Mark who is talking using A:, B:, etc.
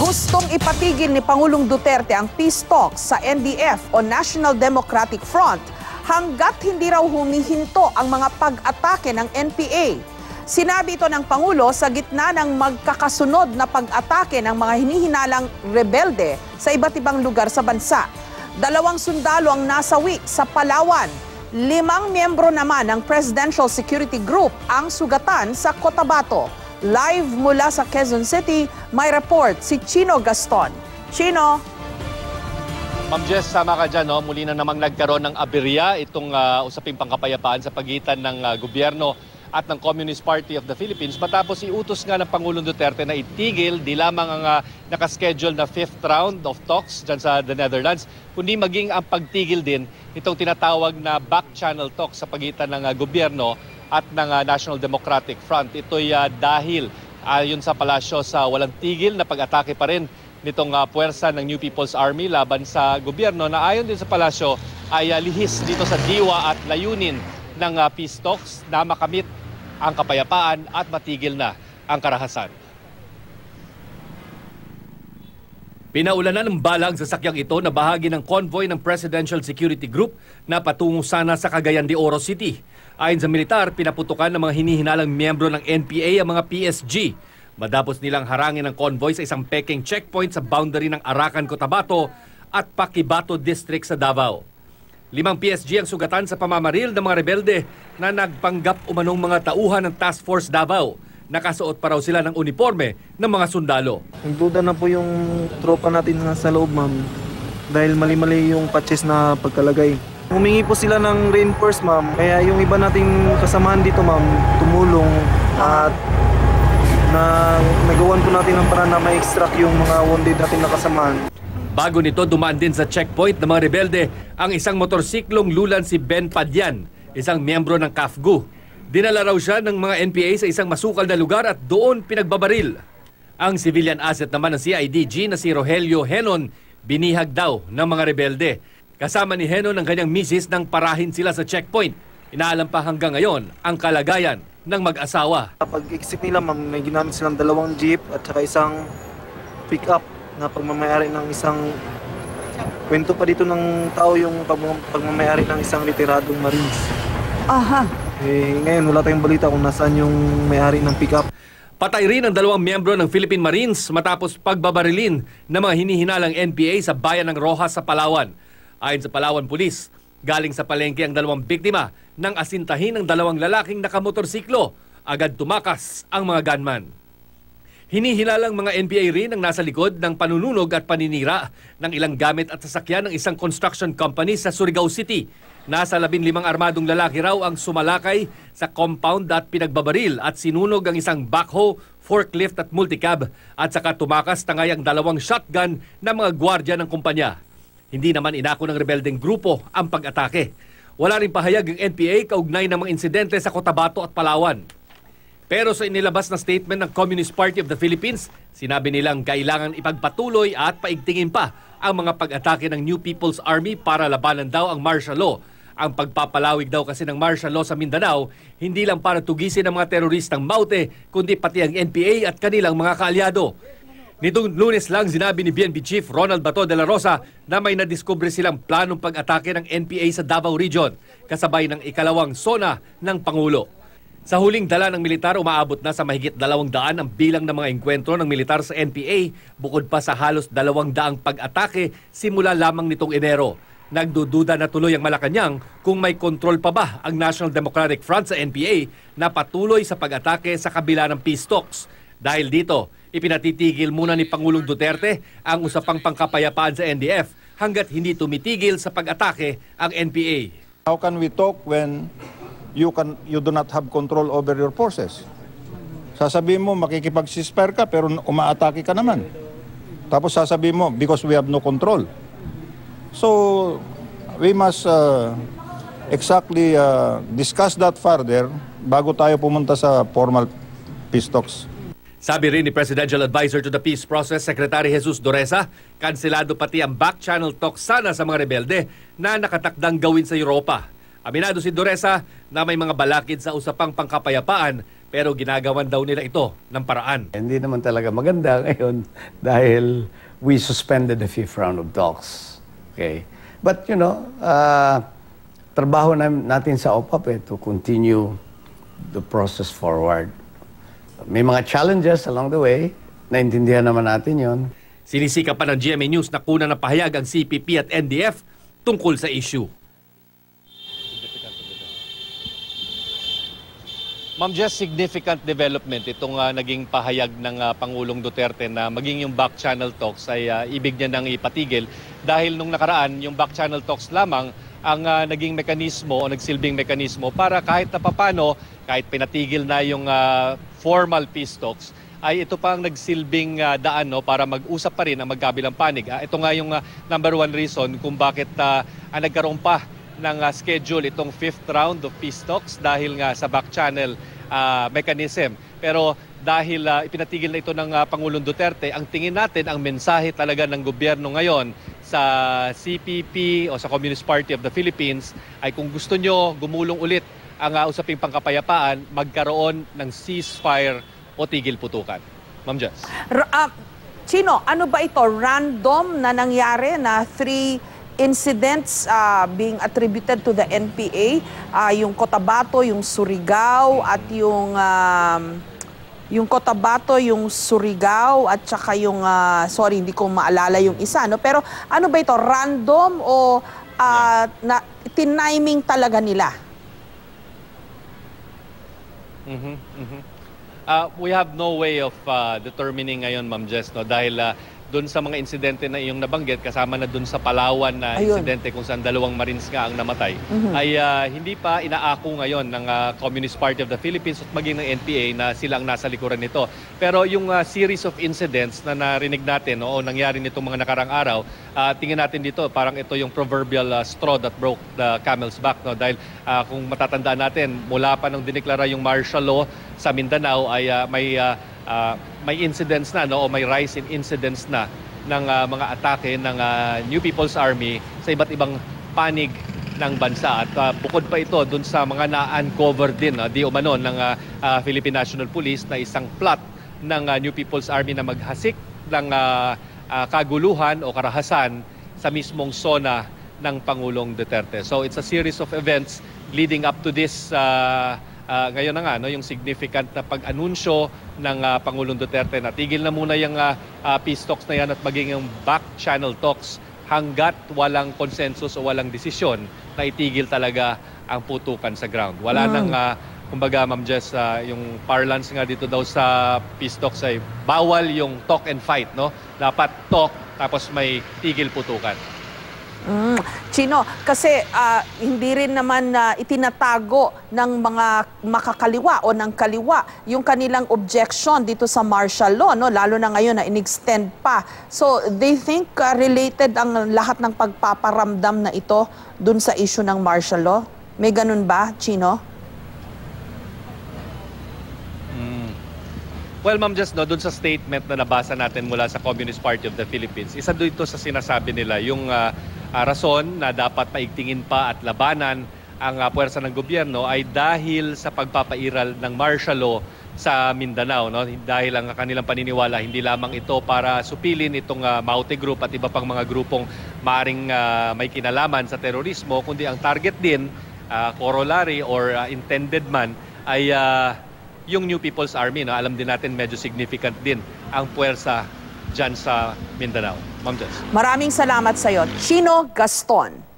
A: Gustong ipatigil ni Pangulong Duterte ang peace talks sa NDF o National Democratic Front hanggat hindi raw humihinto ang mga pag-atake ng NPA. Sinabi ito ng Pangulo sa gitna ng magkakasunod na pag-atake ng mga hinihinalang rebelde sa iba't ibang lugar sa bansa. 2 sundalo ang nasawi sa Palawan. 5 miyembro naman ng Presidential Security Group ang sugatan sa Cotabato. Live mula sa Quezon City, may report si Chino Gaston. Chino?
B: Ma'am Jess, sama ka dyan. No? Muli na namang nagkaroon ng aberya itong usaping pangkapayapaan sa pagitan ng gobyerno at ng Communist Party of the Philippines matapos iutos nga ng Pangulong Duterte na itigil di lamang ang nakaschedule na 5th round of talks dyan sa the Netherlands, kundi maging ang pagtigil din itong tinatawag na back-channel talks sa pagitan ng gobyerno at ng National Democratic Front. Ito'y dahil ayon sa palasyo sa walang tigil na pag-atake pa rin nitong puwersa ng New People's Army laban sa gobyerno na ayon din sa palasyo ay lihis dito sa diwa at layunin ng peace talks na makamit ang kapayapaan at matigil na ang karahasan. Pinaulanan ng balang sasakyang ito na bahagi ng convoy ng Presidential Security Group na patungo sana sa Cagayan de Oro City. Ayon sa militar, pinaputukan ng mga hinihinalang miyembro ng NPA ang mga PSG. Matapos nilang harangin ang convoy sa isang peking checkpoint sa boundary ng Arakan, Cotabato at Paquibato District sa Davao. 5 PSG ang sugatan sa pamamaril ng mga rebelde na nagpanggap umanong mga tauhan ng Task Force Davao. Nakasuot pa raw sila ng uniforme ng mga sundalo.
C: Nagduda na po yung tropa natin sa loob, ma'am, dahil mali-mali yung patches na pagkalagay. Humingi po sila ng reinforce, ma'am. Kaya yung iba nating kasamahan dito, ma'am, tumulong at nagawan po natin ang paraan na ma-extract yung mga wounded natin na kasamahan.
B: Bago nito, dumaan din sa checkpoint ng mga rebelde ang isang motorsiklong lulan si Ben Padyan, isang miyembro ng CAFGU. Dinala raw siya ng mga NPA sa isang masukal na lugar at doon pinagbabaril. Ang civilian asset naman ng CIDG na si Rogelio Henon, binihag daw ng mga rebelde. Kasama ni Henon ang kanyang misis nang parahin sila sa checkpoint. Inaalam pa hanggang ngayon ang kalagayan ng mag-asawa.
C: Pag-exit nila, ma'am, may ginamit silang 2 jeep at saka isang pick-up na pagmamayari ng isang... Kwento pa dito ng tao yung pagmamayari ng isang retiradong Marines.
A: Aha.
C: Ngayon wala tayong balita kung nasaan yung may-ari ng pick-up.
B: Patay rin ang 2 miyembro ng Philippine Marines matapos pagbabarilin ng mga hinihinalang NPA sa bayan ng Rojas sa Palawan. Ayon sa Palawan Police, galing sa palengke ang 2 biktima nang asintahin ng 2 lalaking nakamotorsiklo. Agad tumakas ang mga gunman. Hinihinalang mga NPA rin ang nasa likod ng panununog at paninira ng ilang gamit at sasakyan ng isang construction company sa Surigao City. Nasa 15 armadong lalaki raw ang sumalakay sa compound at pinagbabaril at sinunog ang isang backhoe, forklift at multicab at saka tumakas tangay ang 2 shotgun ng mga gwardya ng kumpanya. Hindi naman inako ng rebeldeng grupo ang pag-atake. Wala rin pahayag ang NPA kaugnay ng mga insidente sa Cotabato at Palawan. Pero sa inilabas na statement ng Communist Party of the Philippines, sinabi nilang kailangan ipagpatuloy at paigtingin pa ang mga pag-atake ng New People's Army para labanan daw ang martial law. Ang pagpapalawig daw kasi ng martial law sa Mindanao, hindi lang para tugisin ang mga teroristang Maute, kundi pati ang NPA at kanilang mga kaalyado. Nitong Lunes lang, sinabi ni BNP Chief Ronald Bato de la Rosa na may nadiskubre silang planong pag-atake ng NPA sa Davao Region, kasabay ng ikalawang zona ng Pangulo. Sa huling dala ng militar, umaabot na sa mahigit 200 ang bilang ng mga engkwentro ng militar sa NPA, bukod pa sa halos 200 pag-atake simula lamang nitong Enero. Nagdududa na tuloy ang Malacanang kung may kontrol pa ba ang National Democratic Front sa NPA na patuloy sa pag-atake sa kabila ng peace talks. Dahil dito, ipinatitigil muna ni Pangulong Duterte ang usapang pangkapayapaan sa NDF hanggat hindi tumitigil sa pag-atake ang NPA.
D: How can we talk when you do not have control over your forces? Sasabihin mo makikipag-ceasefire ka pero umaatake ka naman. Tapos sasabihin mo because we have no control. So we must exactly discuss that further bago tayo pumunta sa formal peace talks.
B: Sabi rin ni Presidential Advisor to the Peace Process, Secretary Jesus Doresa, kanselado pati ang back-channel talks sana sa mga rebelde na nakatakdang gawin sa Europa. Aminado si Doresa na may mga balakid sa usapang pangkapayapaan pero ginagawan daw nila ito ng paraan.
E: Hindi naman talaga maganda ngayon dahil we suspended the fifth round of talks. Okay? But you know, trabaho natin sa OPAP to continue the process forward. May mga challenges along the way, naintindihan naman natin yon.
B: Sinisika pa ng GMA News na kuna ng pahayag ang CPP at NDF tungkol sa issue. Ma'am Jess, significant development itong naging pahayag ng Pangulong Duterte na maging yung back channel talks ay ibig niya nang ipatigil dahil nung nakaraan yung back channel talks lamang ang naging mekanismo o nagsilbing mekanismo para kahit na papano, kahit pinatigil na yung formal peace talks, ay ito pa ang nagsilbing daan para mag-usap pa rin ang magkabilang panig. Ito nga yung number one reason kung bakit nagkaroon pa ng schedule itong fifth round of peace talks dahil nga sa back channel mechanism. Pero dahil ipinatigil na ito ng Pangulong Duterte, ang tingin natin, ang mensahe talaga ng gobyerno ngayon sa CPP o sa Communist Party of the Philippines ay kung gusto nyo gumulong ulit ang usaping pangkapayapaan, magkaroon ng ceasefire o tigil putukan. Ma'am Jess.
A: Chino, ano ba ito? Random na nangyari na 3 incidents being attributed to the NPA? Yung Cotabato, yung Surigao, at yung Cotabato, yung Surigao, at saka yung, sorry, hindi ko maalala yung isa. No? Pero ano ba ito? Random o tiniming talaga nila?
B: We have no way of determining ngayon, Ma'am Jess, no? Dahil doon sa mga insidente na iyong nabanggit, kasama na doon sa Palawan na insidente kung saan 2 Marines nga ang namatay, ay hindi pa inaako ngayon ng Communist Party of the Philippines at maging ng NPA na sila ang nasa likuran nito. Pero yung series of incidents na narinig natin o nangyari nitong mga nakarang araw, tingin natin dito parang ito yung proverbial straw that broke the camel's back. No? Dahil kung matatandaan natin, mula pa nung dineklara yung martial law sa Mindanao ay may incidents na o may rise in incidents na ng mga atake ng New People's Army sa iba't ibang panig ng bansa. At bukod pa ito dun sa mga na-uncover din di umano ng Philippine National Police na isang plot ng New People's Army na maghasik ng kaguluhan o karahasan sa mismong zona ng Pangulong Duterte. So it's a series of events leading up to this ngayon na nga, yung significant na pag-anunsyo ng Pangulong Duterte na tigil na muna yung peace talks na yan at maging yung back channel talks hanggat walang consensus o walang desisyon na itigil talaga ang putukan sa ground. Wala nang, kumbaga Ma'am Jess, yung parlance nga dito daw sa peace talks ay bawal yung talk and fight. No? Dapat talk tapos may tigil putukan.
A: Chino, kasi hindi rin naman itinatago ng mga makakaliwa o ng kaliwa yung kanilang objection dito sa martial law, no? Lalo na ngayon na in-extend pa. So, they think related ang lahat ng pagpaparamdam na ito dun sa issue ng martial law? May ganun ba, Chino?
B: Well, Ma'am Jess, dun sa statement na nabasa natin mula sa Communist Party of the Philippines, isa dito sa sinasabi nila yung rason na dapat paigtingin pa at labanan ang puwersa ng gobyerno ay dahil sa pagpapairal ng martial law sa Mindanao. No? Dahil ang kanilang paniniwala, hindi lamang ito para supilin itong Maute Group at iba pang mga grupong maaring may kinalaman sa terorismo, kundi ang target din, corollary or intended man, ay yung New People's Army. No? Alam din natin medyo significant din ang puwersa dyan sa Mindanao. Ma'am Jess.
A: Maraming salamat sa iyo, Chino Gaston.